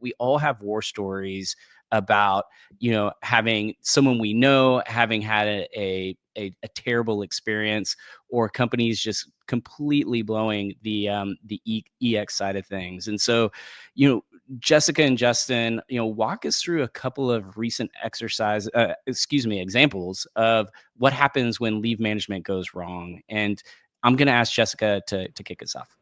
we all have war stories about, having someone we know having had a terrible experience, or companies just completely blowing the EX side of things. And so, Jessica and Justin, walk us through a couple of recent examples of what happens when leave management goes wrong. And I'm going to ask Jessica to kick us off.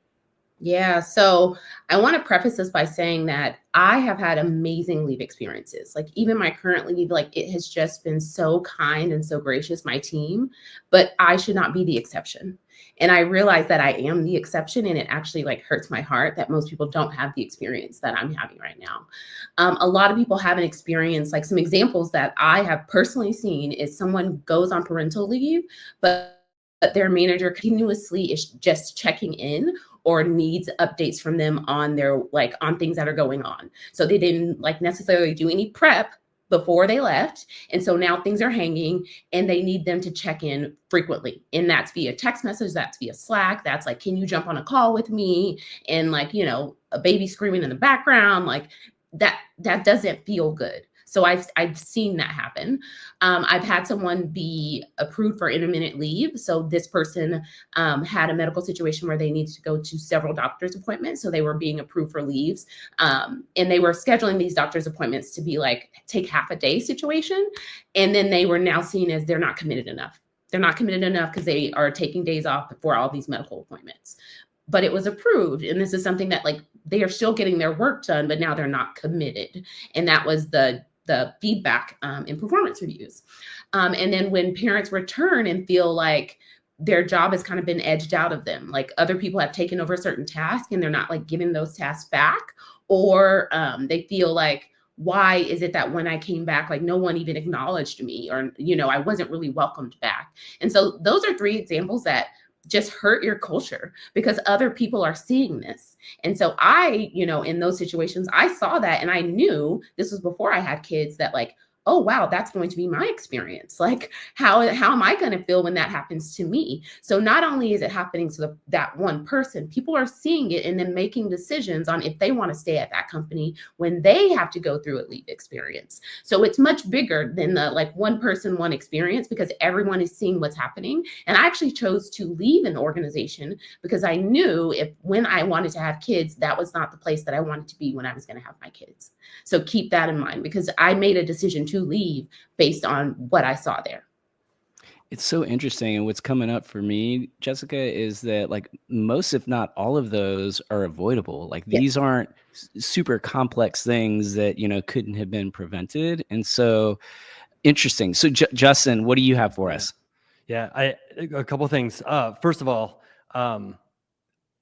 Yeah. So I want to preface this by saying that I have had amazing leave experiences. Like even my current leave, like it has just been so kind and so gracious, my team, but I should not be the exception. And I realize that I am the exception, and it actually like hurts my heart that most people don't have the experience that I'm having right now. A lot of people haven't experienced, like some examples that I have personally seen is someone goes on parental leave, but their manager continuously is just checking in or needs updates from them on their, like on things that are going on. So they didn't like necessarily do any prep before they left. And so now things are hanging and they need them to check in frequently. And that's via text message, that's via Slack. That's like, can you jump on a call with me? And like, a baby screaming in the background, like that doesn't feel good. So I've seen that happen. I've had someone be approved for intermittent leave. So this person had a medical situation where they needed to go to several doctor's appointments. So they were being approved for leaves. And they were scheduling these doctor's appointments to be like, take half a day situation. And then they were now seen as they're not committed enough. They're not committed enough because they are taking days off before all these medical appointments. But it was approved. And this is something that like, they are still getting their work done, but now they're not committed. And that was the feedback in performance reviews. And then when parents return and feel like their job has kind of been edged out of them, like other people have taken over a certain task and they're not like giving those tasks back, or they feel like, why is it that when I came back, like no one even acknowledged me, or, I wasn't really welcomed back. And so those are 3 examples that just hurt your culture because other people are seeing this. And so I, in those situations, I saw that and I knew this was before I had kids that like, oh, wow, that's going to be my experience. Like, how am I going to feel when that happens to me? So not only is it happening to that one person, people are seeing it and then making decisions on if they want to stay at that company when they have to go through a leave experience. So it's much bigger than the like one person, one experience, because everyone is seeing what's happening. And I actually chose to leave an organization because I knew when I wanted to have kids, that was not the place that I wanted to be when I was going to have my kids. So keep that in mind, because I made a decision to leave based on what I saw there. It's so interesting. And what's coming up for me, Jessica, is that like most, if not all of those are avoidable. Like these aren't super complex things that, couldn't have been prevented. And so interesting. So Justin, what do you have for us? Yeah, a couple of things. First of all,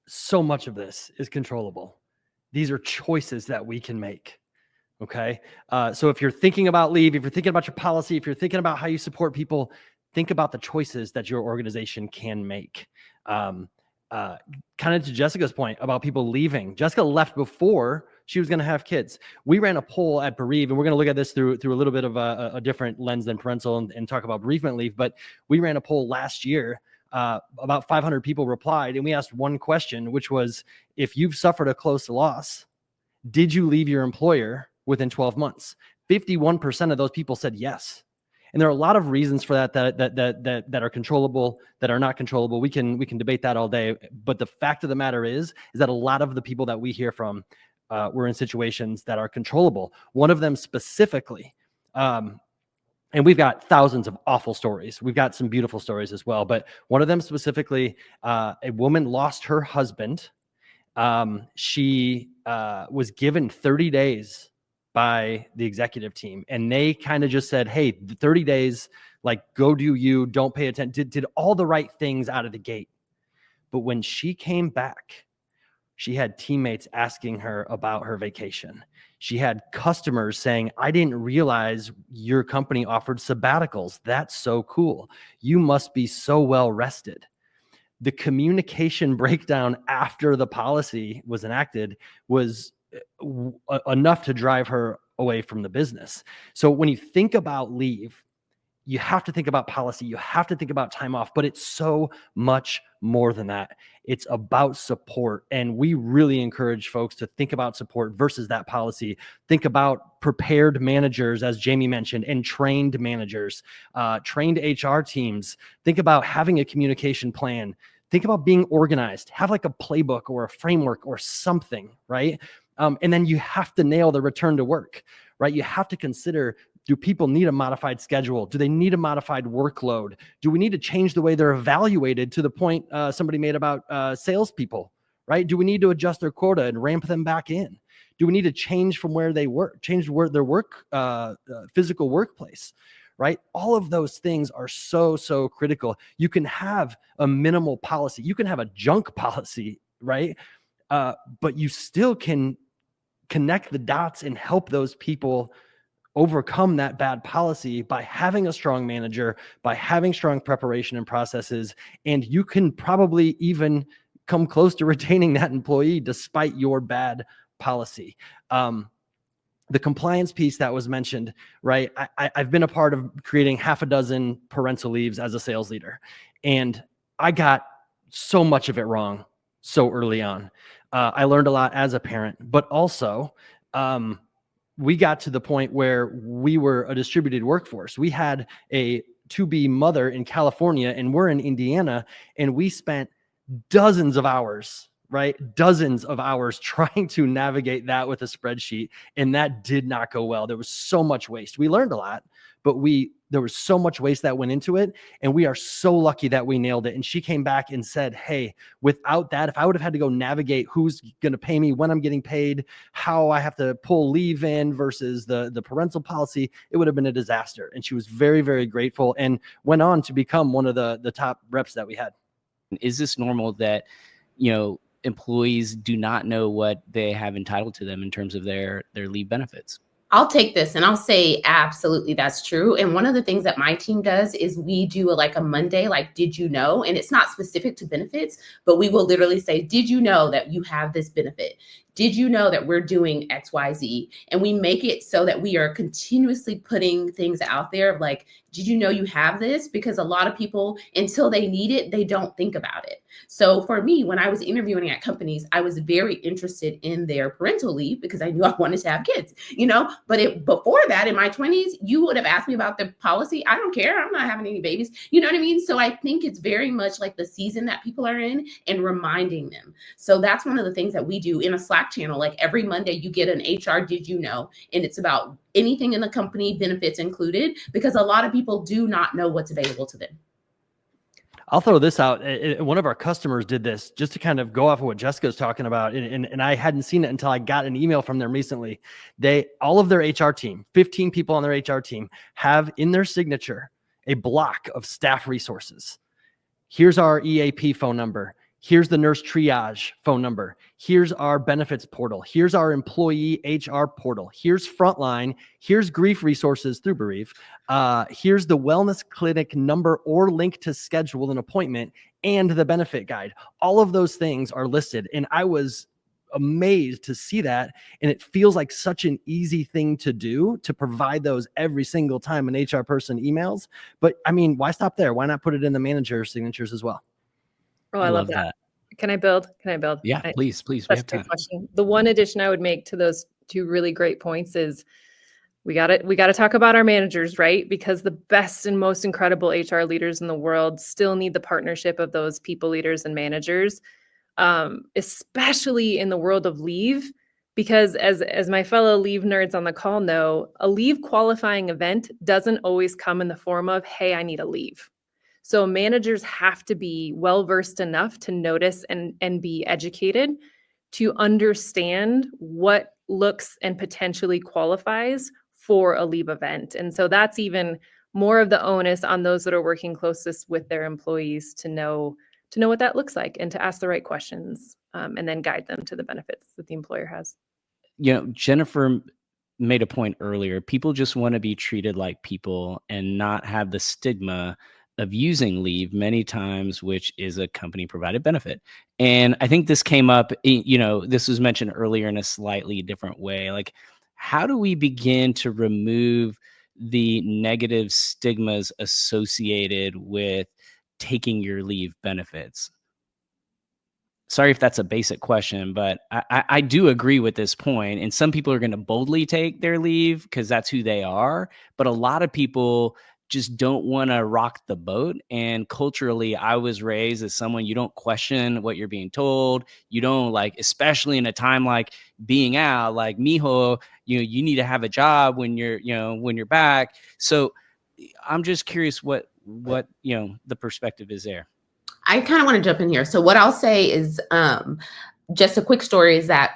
so much of this is controllable. These are choices that we can make. Okay. So if you're thinking about leave, if you're thinking about your policy, if you're thinking about how you support people, think about the choices that your organization can make. Kind of to Jessica's point about people leaving. Jessica left before she was going to have kids. We ran a poll at Bereave, and we're going to look at this through a little bit of a different lens than parental and talk about bereavement leave. But we ran a poll last year. About 500 people replied, and we asked one question, which was, if you've suffered a close loss, did you leave your employer within 12 months? 51% of those people said yes. And there are a lot of reasons for that are controllable, that are not controllable. We can debate that all day. But the fact of the matter is that a lot of the people that we hear from were in situations that are controllable. One of them specifically, and we've got thousands of awful stories. We've got some beautiful stories as well. But one of them specifically, a woman lost her husband. She was given 30 days by the executive team, and they kind of just said, hey, 30 days, like, go do you, don't pay attention, did all the right things out of the gate. But when she came back, she had teammates asking her about her vacation. She had customers saying, I didn't realize your company offered sabbaticals. That's so cool. You must be so well rested. The communication breakdown after the policy was enacted was enough to drive her away from the business. So when you think about leave, you have to think about policy, you have to think about time off, but it's so much more than that. It's about support. And we really encourage folks to think about support versus that policy. Think about prepared managers, as Jamie mentioned, and trained managers, trained HR teams. Think about having a communication plan. Think about being organized. Have like a playbook or a framework or something, right? And then you have to nail the return to work, right? You have to consider, do people need a modified schedule? Do they need a modified workload? Do we need to change the way they're evaluated, to the point somebody made about salespeople, right? Do we need to adjust their quota and ramp them back in? Do we need to change from where they work, change their work, physical workplace, right? All of those things are so, so critical. You can have a minimal policy. You can have a junk policy, right? But you still can connect the dots and help those people overcome that bad policy by having a strong manager, by having strong preparation and processes. And you can probably even come close to retaining that employee despite your bad policy. The compliance piece that was mentioned, right? I've been a part of creating half a dozen parental leaves as a sales leader, and I got so much of it wrong so early on. I learned a lot as a parent, but also we got to the point where we were a distributed workforce. We had a to-be mother in California, and we're in Indiana, and we spent dozens of hours, right? Dozens of hours trying to navigate that with a spreadsheet. And that did not go well. There was so much waste. We learned a lot, but there was so much waste that went into it. And we are so lucky that we nailed it. And she came back and said, hey, without that, if I would have had to go navigate who's going to pay me, when I'm getting paid, how I have to pull leave in versus the parental policy, it would have been a disaster. And she was very, very grateful and went on to become one of the top reps that we had. Is this normal that, employees do not know what they have entitled to them in terms of their leave benefits? I'll take this and I'll say absolutely that's true. And one of the things that my team does is we do a Monday, did you know? And it's not specific to benefits, but we will literally say, did you know that you have this benefit? Did you know that we're doing XYZ? And we make it so that we are continuously putting things out there of did you know you have this? Because a lot of people, until they need it, they don't think about it. So for me, when I was interviewing at companies, I was very interested in their parental leave because I knew I wanted to have kids, but before that, in my 20s, you would have asked me about the policy. I don't care. I'm not having any babies. You know what I mean? So I think it's very much like the season that people are in and reminding them. So that's one of the things that we do in a Slack channel. Every Monday, you get an HR Did You Know? And it's about anything in the company, benefits included, because a lot of people do not know what's available to them. I'll throw this out. One of our customers did this just to kind of go off of what Jessica's talking about. And I hadn't seen it until I got an email from them recently. All of their HR team, 15 people on their HR team, have in their signature a block of staff resources. Here's our EAP phone number. Here's the nurse triage phone number. Here's our benefits portal. Here's our employee HR portal. Here's Frontline. Here's grief resources through Bereave. Here's the wellness clinic number or link to schedule an appointment and the benefit guide. All of those things are listed. And I was amazed to see that. And it feels like such an easy thing to do, to provide those every single time an HR person emails. But I mean, why stop there? Why not put it in the manager's signatures as well? Oh, I love that. Can I build? Yeah, please. We have time. Question. The one addition I would make to those two really great points is we got to talk about our managers, right? Because the best and most incredible HR leaders in the world still need the partnership of those people leaders and managers, especially in the world of leave. Because as my fellow leave nerds on the call know, a leave qualifying event doesn't always come in the form of, hey, I need a leave. So managers have to be well-versed enough to notice and be educated to understand what looks and potentially qualifies for a leave event. And so that's even more of the onus on those that are working closest with their employees to know what that looks like and to ask the right questions, and then guide them to the benefits that the employer has. Jennifer made a point earlier. People just want to be treated like people and not have the stigma of using leave many times, which is a company provided benefit. And I think this came up, this was mentioned earlier in a slightly different way. How do we begin to remove the negative stigmas associated with taking your leave benefits? sorry if that's a basic question, but I do agree with this point. And some people are going to boldly take their leave because that's who they are. But a lot of people just don't want to rock the boat. And culturally, I was raised as someone, you don't question what you're being told. You don't, like, especially in a time like being out, like, mijo, you need to have a job when you're back. So I'm just curious what the perspective is there. I kind of want to jump in here. So what I'll say is just a quick story is that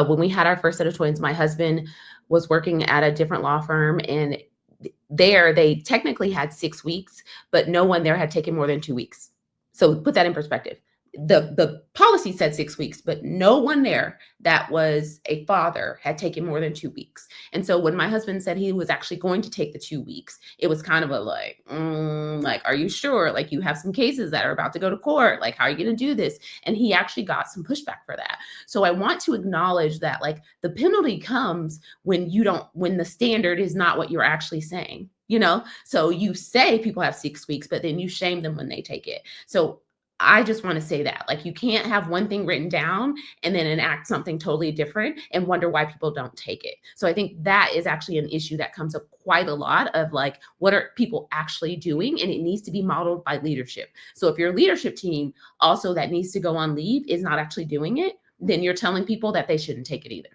when we had our first set of twins, my husband was working at a different law firm, and there they technically had 6 weeks, but no one there had taken more than 2 weeks. So put that in perspective. The policy said 6 weeks, but no one there that was a father had taken more than 2 weeks. And so when my husband said he was actually going to take the 2 weeks, it was kind of a like, are you sure? Like, you have some cases that are about to go to court. Like, how are you going to do this? And he actually got some pushback for that. So I want to acknowledge that, like, the penalty comes when the standard is not what you're actually saying, So you say people have 6 weeks, but then you shame them when they take it. So I just want to say that, like, you can't have one thing written down and then enact something totally different and wonder why people don't take it. So I think that is actually an issue that comes up quite a lot of, like, what are people actually doing? And it needs to be modeled by leadership. So if your leadership team also that needs to go on leave is not actually doing it, then you're telling people that they shouldn't take it either.